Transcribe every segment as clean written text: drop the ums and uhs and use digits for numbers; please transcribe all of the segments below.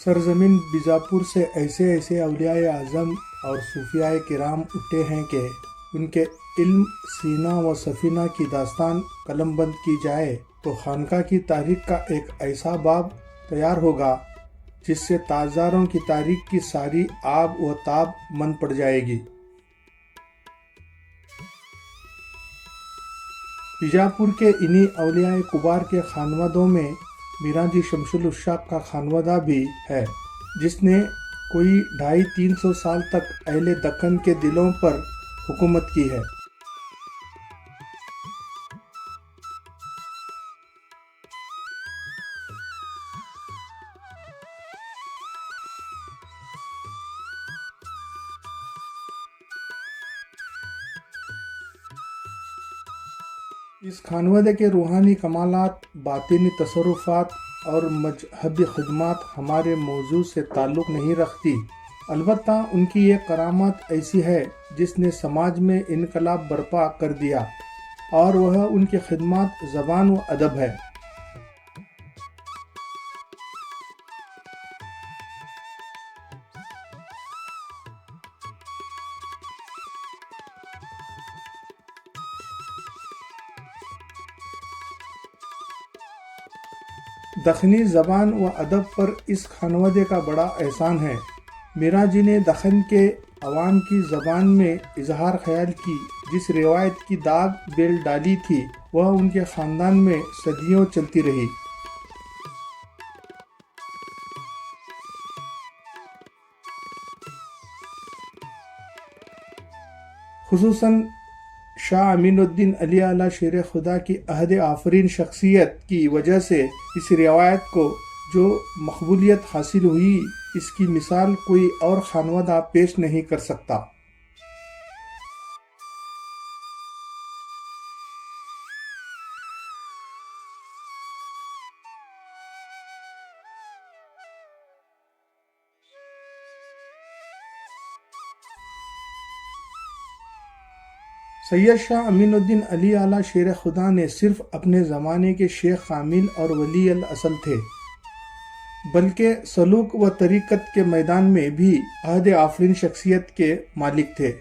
सरजमीन बीजापुर से ऐसे ऐसे औलियाए आज़म और सूफियाए किराम उठे हैं कि उनके इल्म सीना व सफीना की दास्तान कलमबंद की जाए तो खानका की तारीख का एक ऐसा बाब तैयार होगा जिससे ताजदारों की तारीख की सारी आब व ताब मन पड़ जाएगी। बीजापुर के इन्हीं औलियाए कुबार के खानवादों में मीराजी शमसुल उश्शाक का खानवादा भी है, जिसने कोई 250-300 साल तक अहले दक्कन के दिलों पर हुकूमत की है। इस खानवादे के रूहानी कमालात, बातिनी तसरुफात और मजहबी खिदमात हमारे मौजू से ताल्लुक़ नहीं रखती, अलबत्ता उनकी ये करामात ऐसी है जिसने समाज में इनकलाब बर्पा कर दिया और वह उनकी खिदमात ज़बान व अदब है। दखनी ज़बान व अदब पर इस खानवादे का बड़ा एहसान है। मीरा जी ने दखन के अवाम की ज़बान में इजहार ख्याल की जिस रिवायत की दाग बेल डाली थी वह उनके ख़ानदान में सदियों चलती रही। खुसूसन शाह अमीनुद्दीन अली आला शेर खुदा की अहद आफरीन शख्सियत की वजह से इस रिवायत को जो मकबूलियत हासिल हुई, इसकी मिसाल कोई और खानवादा पेश नहीं कर सकता। सैयद शाह अमीनुद्दीन अली आला शेर खुदा ने सिर्फ अपने ज़माने के शेख कामिल और वली अल असल थे, बल्कि सलूक व तरीक़त के मैदान में भी अहद आफरीन शख्सियत के मालिक थे।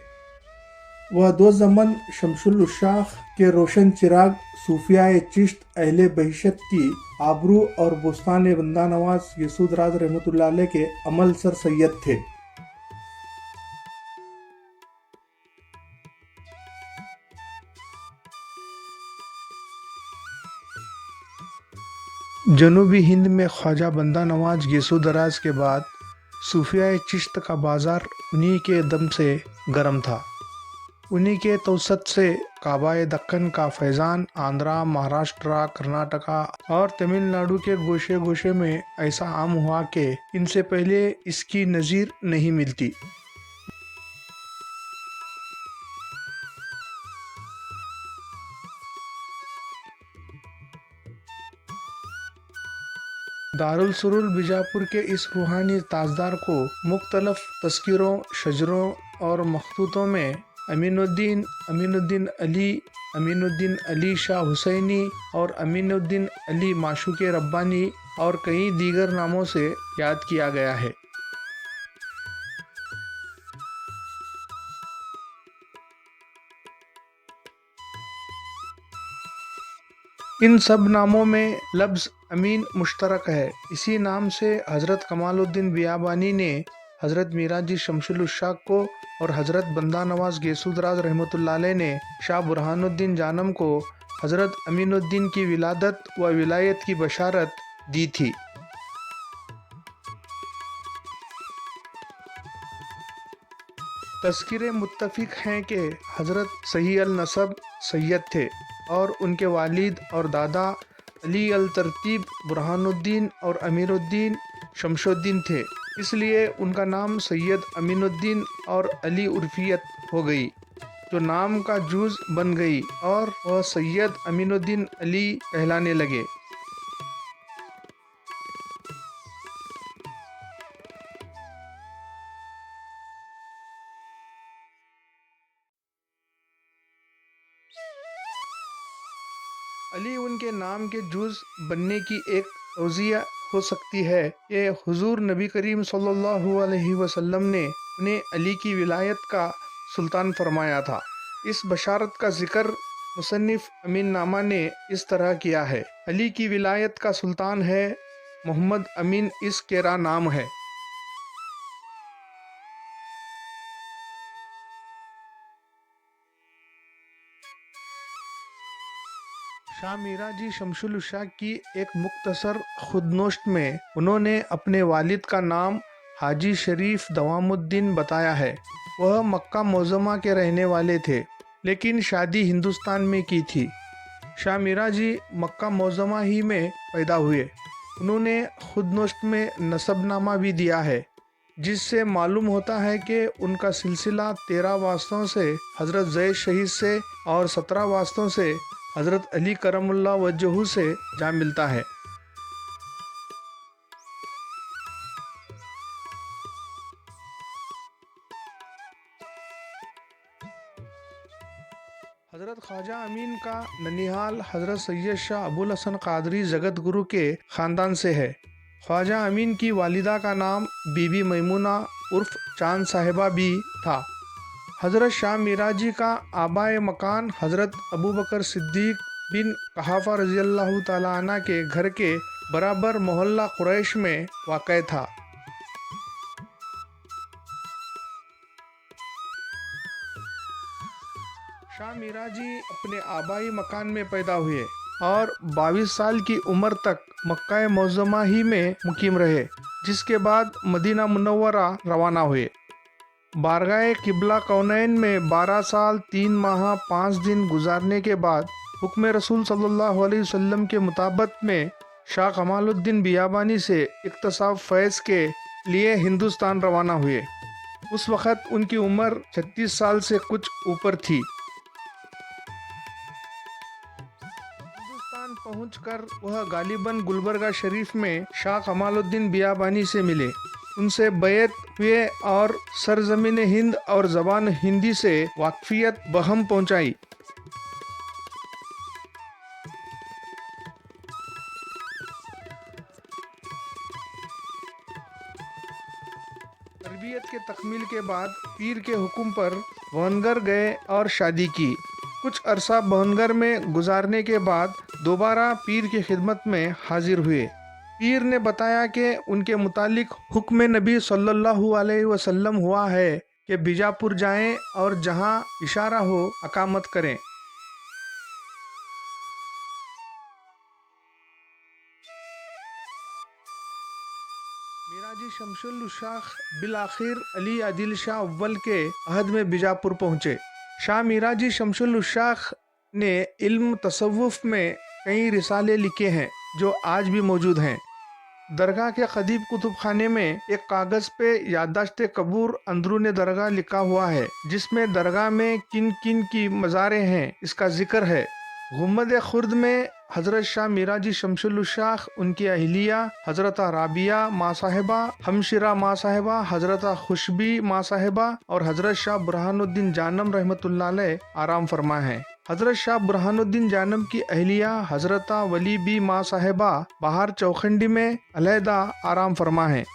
वह दो ज़मन शमसुल उश्शाक के रोशन चिराग, सूफियाए चिश्त, अहले बहिशत की आबरू और बुस्तान बंदा नवाज यसूद राज रहमतुल्लाह अलैह के अमल सर सैयद थे। जनूबी हिंद में ख्वाजा बंदा नवाज गेसो दराज के बाद सूफियाए चिश्त का बाज़ार उन्हीं के दम से गर्म था। उन्हीं के तवसत से काबाए दक्कन का फैज़ान आंध्रा, महाराष्ट्र, कर्नाटका और तमिलनाडु के गोशे गोशे में ऐसा आम हुआ कि इनसे पहले इसकी नज़ीर नहीं मिलती। दारुल सुरूर बीजापुर के इस रूहानी ताजदार को मुख्तलफ तस्कीरों, शजरों और मखतूतों में अमीनुद्दीन, अमीनुद्दीन अली, अमीनुद्दीन अली शाह हुसैनी और अमीनुद्दीन अली माशूक़े रब्बानी और कई दीगर नामों से याद किया गया है। इन सब नामों में लफ्ज़ अमीन मुश्तरक है। इसी नाम से हज़रत कमालुद्दीन बियाबानी ने हज़रत मीराजी शमसुल उश्शाक को और हज़रत बंदा नवाज गेसूदराज रहमतुल्लाह अलैह ने शाह बुरहानुद्दीन जानम को हज़रत अमीनुद्दीन की विलादत व विलायत की बशारत दी थी। तज़किरे मुत्तफ़िक़ हैं कि हज़रत सही अल नसब सैयद थे और उनके वालिद और दादा अली अल तरतीब बुरहानुद्दीन और अमीरुद्दीन शमशुद्दीन थे, इसलिए उनका नाम सैयद अमीनुद्दीन और अली उर्फियत हो गई, जो नाम का जूज़ बन गई और वह सैयद अमीनुद्दीन अली कहलाने लगे। अली उनके नाम के जूज़ बनने की एक तौज़िया हो सकती है कि हुजूर नबी करीम सल्लल्लाहु अलैहि वसल्लम ने उन्हें अली की विलायत का सुल्तान फरमाया था। इस बशारत का जिक्र मुसन्निफ अमीन नामा ने इस तरह किया है। अली की विलायत का सुल्तान है मोहम्मद अमीन, इस केरा नाम है। शाह मीरा जी शमसुल उशा की एक मुख्तसर खुदनोश्त में उन्होंने अपने वालिद का नाम हाजी शरीफ दवामुद्दीन बताया है। वह मक्का मोज़मा के रहने वाले थे, लेकिन शादी हिंदुस्तान में की थी। शाह मीरा जी मक्का मोज़मा ही में पैदा हुए। उन्होंने खुदनोश्त में नसबनामा भी दिया है, जिससे मालूम होता है कि उनका सिलसिला 13 वास्तों से हज़रत ज़ैद शहीद से और 17 वास्तों से हज़रत अली करमुल्लाह वजहू से जा मिलता है। हज़रत ख्वाजा अमीन का ननिहाल हज़रत सैयद शाह अबुल हसन कादरी जगत गुरु के ख़ानदान से है। ख्वाजा अमीन की वालिदा का नाम बीबी मैमुना उर्फ चांद साहिबा भी था। हज़रत शाह मीरा जी का आबाए मकान हज़रत अबू बकर सिद्दीक बिन कहाफ़ा रज़ियल्लाहु ताला अन्हा के घर के बराबर मोहल्ला कुरैश में वाक़ था। शाह मीरा जी अपने आबाई मकान में पैदा हुए और 22 साल की उम्र तक मक्का मोज़मा ही में मुकीम रहे, जिसके बाद मदीना मुनव्वरा रवाना हुए। बारगाह किबला कौनैन में 12 साल 3 माह 5 दिन गुजारने के बाद हुक्म रसूल सल्लल्लाहु अलैहि वसल्लम के मुताबिक में शाह कमालुद्दीन बियाबानी से इक्तसाब फैज़ के लिए हिंदुस्तान रवाना हुए। उस वक़्त उनकी उम्र 36 साल से कुछ ऊपर थी। हिंदुस्तान पहुंचकर वह गालिबन गुलबर्गा शरीफ में शाह कमालुद्दीन बियाबानी से मिले, उनसे बैत हुए और सरजमीन हिंद और ज़बान हिंदी से वाकफियत बहम पहुंचाई। तरबियत के तकमील के बाद पीर के हुक्म पर भवनगर गए और शादी की। कुछ अरसा भवनगर में गुजारने के बाद दोबारा पीर की खिदमत में हाजिर हुए। पीर ने बताया कि उनके मुतालिक हुक्म नबी सल्लल्लाहु अलैहि वसल्लम हुआ है कि बीजापुर जाएं और जहां इशारा हो अकामत करें। मिराजी शमसुल उशाख बिल आखिर अली आदिल शाह अव्वल के अहद में बीजापुर पहुंचे। शाह मिराजी शमसुल उशाख ने इल्म तसव्वुफ में कई रिसाले लिखे हैं जो आज भी मौजूद हैं। दरगाह के कदीम कुतुब खाने में एक कागज़ पे याददाश्त कबूर अंदरून दरगाह लिखा हुआ है, जिसमें दरगाह में किन किन की मज़ारें हैं इसका जिक्र है। गुम्बद खुर्द में हज़रत शाह मिराजी शमसुल उशाख, उनकी अहलिया हज़रत राबिया माँ साहिबा, हमशिरा माँ साहिबा, हज़रत खुशबी माँ साहिबा और हज़रत शाह बुरहानुद्दीन जानम रहमतुल्लाह अलैह आराम फरमा है। हज़रत शाह बुरहानुद्दीन जानम की अहलिया हज़रत वली बी माँ साहिबा बाहर चौखंडी में अलहदा आराम फरमा है।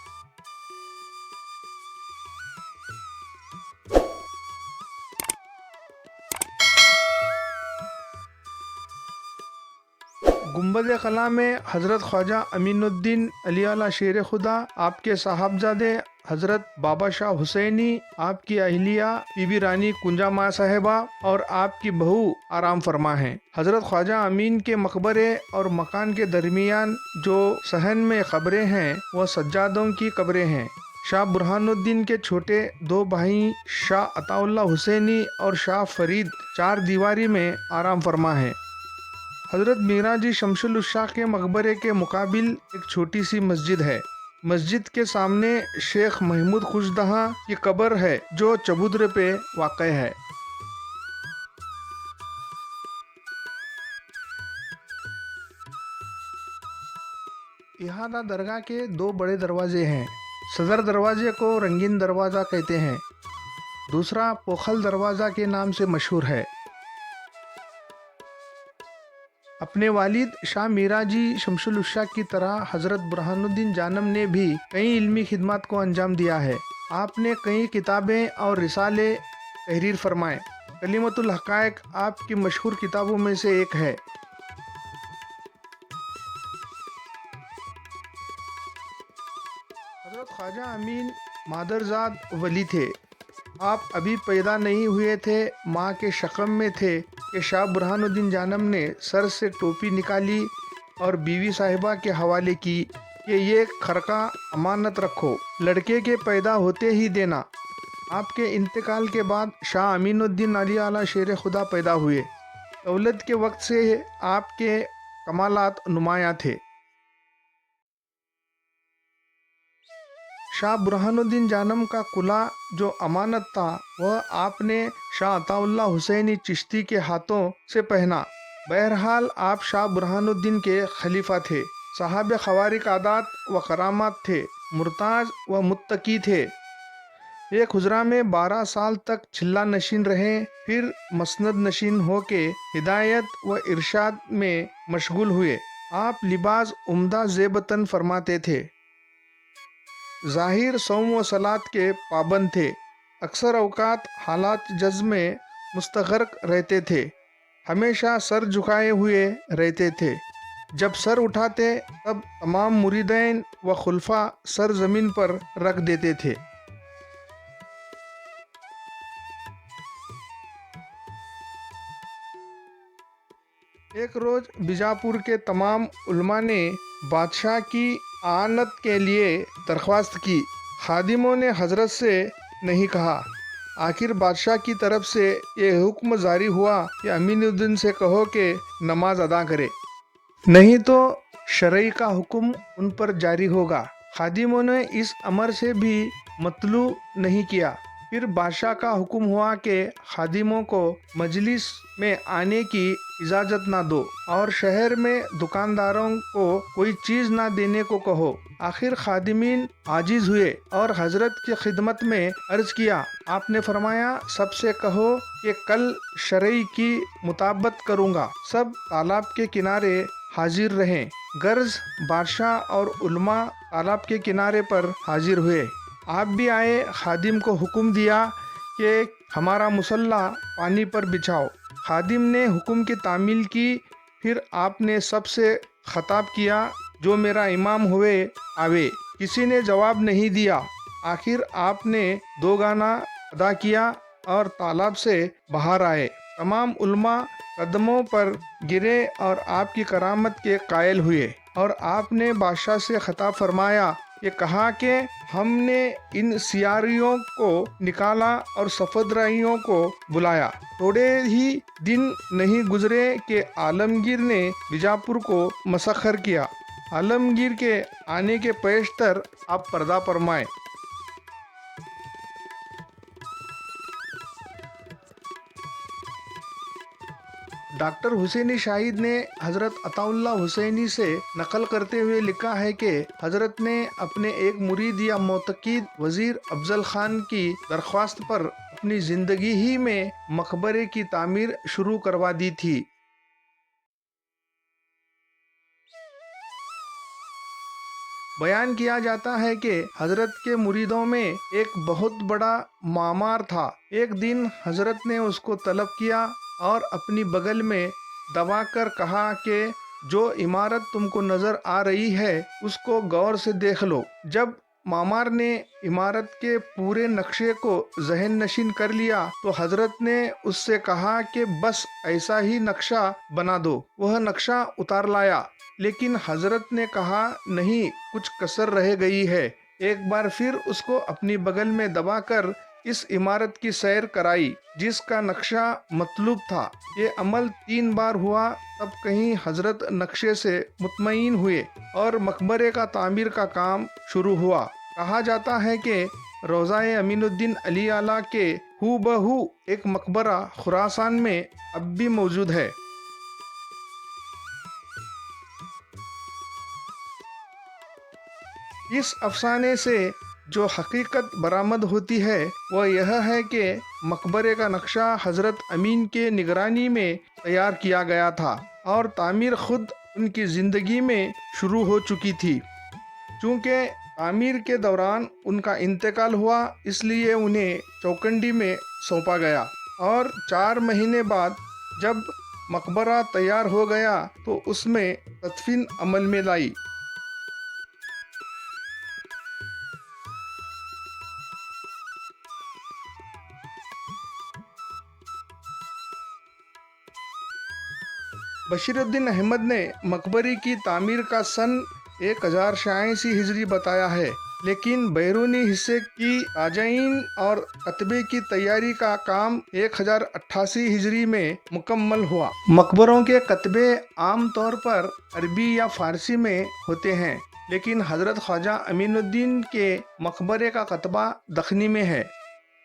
गुम्बद कला में हज़रत ख्वाजा अमीनुद्दीन अली आला शेर खुदा, आपके साहबजादे हज़रत बाबा शाह हुसैनी, आपकी अहलिया बीबी रानी कुंजा माँ साहिबा और आपकी बहू आराम फरमा हैं। हज़रत ख्वाजा अमीन के मकबरे और मकान के दरमियान जो सहन में कब्रें हैं वह सज्जादों की कब्रें हैं। शाह बुरहानुद्दीन के छोटे दो भाई शाह अताउल्लाह हुसैनी और शाह फरीद चार दीवारी में आराम फरमा हैं। हज़रत मिराजी शमसुल उशाख के मकबरे के मुकाबिल एक छोटी सी मस्जिद है। मस्जिद के सामने शेख महमूद खुशदहा की कब्र है जो चबूतरे पे वाक़ है। इहादा दरगाह के दो बड़े दरवाजे हैं। सदर दरवाजे को रंगीन दरवाज़ा कहते हैं, दूसरा पोखल दरवाज़ा के नाम से मशहूर है। اپنے والد شاہ میرا جی شمس الشاہ کی طرح حضرت برہان الدین جانم نے بھی کئی علمی خدمات کو انجام دیا ہے۔ آپ نے کئی کتابیں اور رسالے تحریر فرمائے۔ کلمۃ الحقائق آپ کی مشہور کتابوں میں سے ایک ہے۔ حضرت خواجہ امین مادرزاد ولی تھے۔ آپ ابھی پیدا نہیں ہوئے تھے، ماں کے شکم میں تھے کہ شاہ برہان الدین جانم نے سر سے ٹوپی نکالی اور بیوی صاحبہ کے حوالے کی کہ یہ خرقہ امانت رکھو، لڑکے کے پیدا ہوتے ہی دینا۔ آپ کے انتقال کے بعد شاہ امین الدین علی اعلیٰ شیر خدا پیدا ہوئے۔ دولت کے وقت سے آپ کے کمالات نمایاں تھے۔ شاہ برہان الدین جانم کا قلعہ جو امانت تھا وہ آپ نے شاہ عطا اللہ حسینی چشتی کے ہاتھوں سے پہنا۔ بہرحال آپ شاہ برہان الدین کے خلیفہ تھے، صاحب خوارق عادات و کرامات تھے، مرتاض و متقی تھے۔ ایک حجرہ میں 12 سال تک چلہ نشین رہے، پھر مسند نشین ہو کے ہدایت و ارشاد میں مشغول ہوئے۔ آپ لباس عمدہ زیب تن فرماتے تھے، ظاہر صوم و صلاۃ کے پابند تھے، اکثر اوقات حالات جذب میں مستغرق رہتے تھے، ہمیشہ سر جھکائے ہوئے رہتے تھے، جب سر اٹھاتے تب تمام مریدین و خلفاء سر زمین پر رکھ دیتے تھے۔ ایک روز بیجاپور کے تمام علماء نے بادشاہ کی اعانت کے لیے درخواست کی۔ خادموں نے حضرت سے نہیں کہا۔ آخر بادشاہ کی طرف سے یہ حکم جاری ہوا کہ امین الدین سے کہو کہ نماز ادا کرے، نہیں تو شرعی کا حکم ان پر جاری ہوگا۔ خادموں نے اس امر سے بھی مطلوع نہیں کیا۔ پھر بادشاہ کا حکم ہوا کہ خادموں کو مجلس میں آنے کی اجازت نہ دو اور شہر میں دکانداروں کو کوئی چیز نہ دینے کو کہو۔ آخر خادمین عاجز ہوئے اور حضرت کی خدمت میں عرض کیا۔ آپ نے فرمایا، سب سے کہو کہ کل شرعی کی مطابقت کروں گا، سب تالاب کے کنارے حاضر رہیں۔ غرض بادشاہ اور علماء تالاب کے کنارے پر حاضر ہوئے۔ آپ بھی آئے۔ خادم کو حکم دیا کہ ہمارا مصلی پانی پر بچھاؤ۔ خادم نے حکم کی تعمیل کی۔ پھر آپ نے سب سے خطاب کیا، جو میرا امام ہوئے آوے۔ کسی نے جواب نہیں دیا۔ آخر آپ نے 2 گانا ادا کیا اور تالاب سے باہر آئے۔ تمام علماء قدموں پر گرے اور آپ کی کرامت کے قائل ہوئے، اور آپ نے بادشاہ سے خطاب فرمایا، یہ کہا کہ ہم نے ان سیاریوں کو نکالا اور صفدرائیوں کو بلایا۔ تھوڑے ہی دن نہیں گزرے کہ عالمگیر نے بیجاپور کو مسخر کیا۔ عالمگیر کے آنے کے پیشتر آپ پردہ فرمائے۔ ڈاکٹر حسینی شاہد نے حضرت عطا اللہ حسینی سے نقل کرتے ہوئے لکھا ہے کہ حضرت نے اپنے ایک مرید یا معتقد وزیر افضل خان کی درخواست پر اپنی زندگی ہی میں مقبرے کی تعمیر شروع کروا دی تھی۔ بیان کیا جاتا ہے کہ حضرت کے مریدوں میں ایک بہت بڑا معمار تھا۔ ایک دن حضرت نے اس کو طلب کیا اور اپنی بغل میں دبا کر کہا کہ جو عمارت تم کو نظر آ رہی ہے اس کو غور سے دیکھ لو۔ جب معمار نے عمارت کے پورے نقشے کو ذہن نشین کر لیا تو حضرت نے اس سے کہا کہ بس ایسا ہی نقشہ بنا دو۔ وہ نقشہ اتار لایا، لیکن حضرت نے کہا نہیں، کچھ کسر رہ گئی ہے۔ ایک بار پھر اس کو اپنی بغل میں دبا کر اس عمارت کی سیر کرائی جس کا نقشہ مطلوب تھا۔ یہ عمل 3 بار ہوا، تب کہیں حضرت نقشے سے مطمئن ہوئے اور مقبرے کا تعمیر کا کام شروع ہوا۔ کہا جاتا ہے کہ روضہ امین الدین علی اعلیٰ کے ہو بہو ایک مقبرہ خراسان میں اب بھی موجود ہے۔ اس افسانے سے جو حقیقت برآمد ہوتی ہے وہ یہ ہے کہ مقبرے کا نقشہ حضرت امین کے نگرانی میں تیار کیا گیا تھا۔ اور تعمیر خود ان کی زندگی میں شروع ہو چکی تھی۔ چونکہ تعمیر کے دوران ان کا انتقال ہوا، اس لیے انہیں چوکنڈی میں سونپا گیا، اور 4 مہینے بعد جب مقبرہ تیار ہو گیا تو اس میں تدفین عمل میں لائی۔ بشیر الدین احمد نے مقبرے کی تعمیر کا سن 1086 ہجری بتایا ہے، لیکن بیرونی حصے کی تزئین اور کتبے کی تیاری کا کام 1088 ہجری میں مکمل ہوا۔ مقبروں کے کتبے عام طور پر عربی یا فارسی میں ہوتے ہیں، لیکن حضرت خواجہ امین الدین کے مقبرے کا کتبہ دکنی میں ہے۔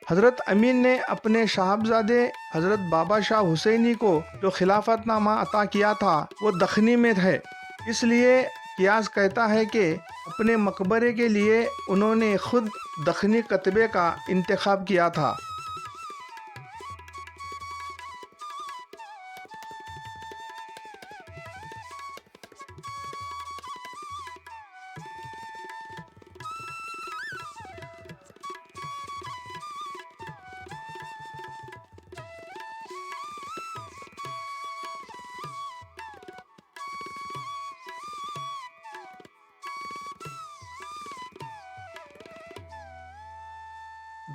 حضرت امین نے اپنے صاحبزادے حضرت بابا شاہ حسینی کو جو خلافت نامہ عطا کیا تھا وہ دکنی میں ہے، اس لیے قیاس کہتا ہے کہ اپنے مقبرے کے لیے انہوں نے خود دکنی کتبے کا انتخاب کیا تھا۔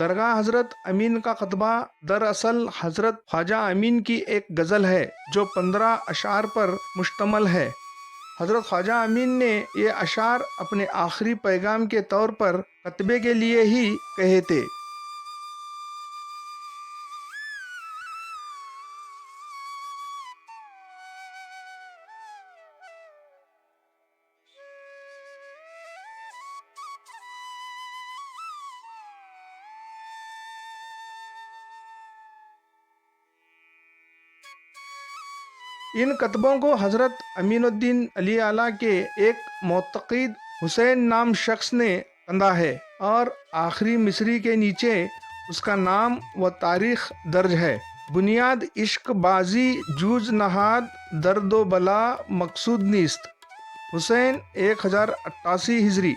درگاہ حضرت امین کا کتبہ دراصل حضرت خواجہ امین کی ایک غزل ہے جو 15 اشعار پر مشتمل ہے۔ حضرت خواجہ امین نے یہ اشعار اپنے آخری پیغام کے طور پر کتبے کے لیے ہی کہے تھے۔ ان کتبوں کو حضرت امین الدین علی اعلیٰ کے ایک معتقد حسین نام شخص نے کندھا ہے، اور آخری مصری کے نیچے اس کا نام و تاریخ درج ہے۔ بنیاد عشق بازی جوج نہاد درد و بلا مقصود نیست، حسین 1088 ہجری۔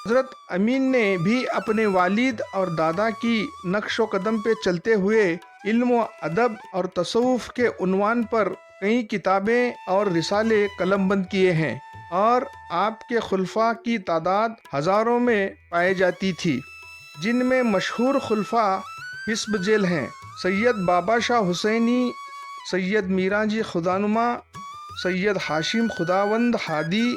حضرت امین نے بھی اپنے والد اور دادا کی نقش و قدم پہ چلتے ہوئے علم و ادب اور تصوف کے عنوان پر کئی کتابیں اور رسالے قلم بند کیے ہیں، اور آپ کے خلفاء کی تعداد ہزاروں میں پائی جاتی تھی، جن میں مشہور خلفاء حسب ذیل ہیں: سید بابا شاہ حسینی، سید میراں جی خدانما، سید ہاشم خداوند ہادی،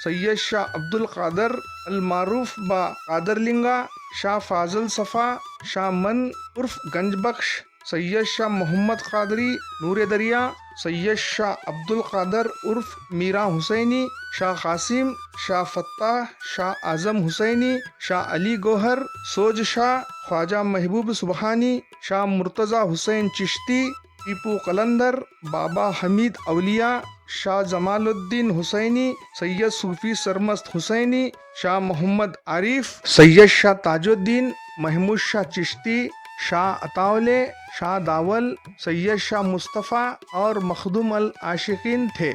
سید شاہ عبد القادر المعروف با قادر لنگا، شاہ فاضل صفا، شاہ من عرف گنج بخش، سید شاہ محمد قادری نور دریا، سید شاہ عبد القادر عرف میراں حسینی، شاہ قاسم، شاہ فتح، شاہ اعظم حسینی، شاہ علی گوہر سوج شاہ، خواجہ محبوب سبحانی، شاہ مرتضی حسین چشتی، ٹیپو قلندر، بابا حمید اولیاء، شاہ جمال الدین حسینی، سید صوفی سرمست حسینی، شاہ محمد عارف، سید شاہ تاج الدین، محمود شاہ چشتی، شاہ عطاولے، شاہ داول، سید شاہ مصطفیٰ اور مخدوم العاشقین تھے۔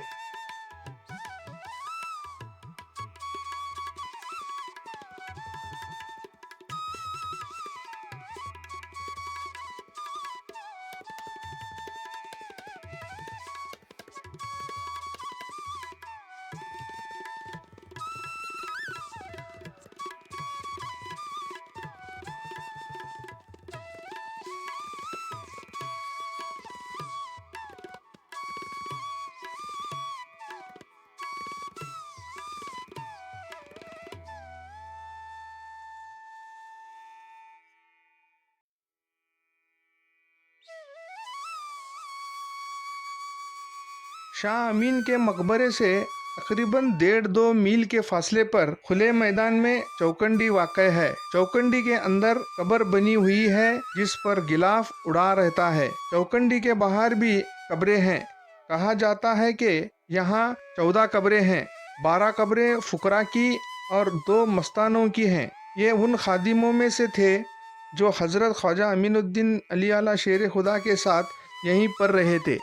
شاہ امین کے مقبرے سے تقریباً 1.5-2 میل کے فاصلے پر کھلے میدان میں چوکنڈی واقع ہے۔ چوکنڈی کے اندر قبر بنی ہوئی ہے جس پر غلاف اڑا رہتا ہے۔ چوکنڈی کے باہر بھی قبریں ہیں۔ کہا جاتا ہے کہ یہاں 14 قبریں ہیں، 12 قبریں فقراء کی اور 2 مستانوں کی ہیں۔ یہ ان خادموں میں سے تھے جو حضرت خواجہ امین الدین علی اعلیٰ شیر خدا کے ساتھ یہیں پر رہے تھے۔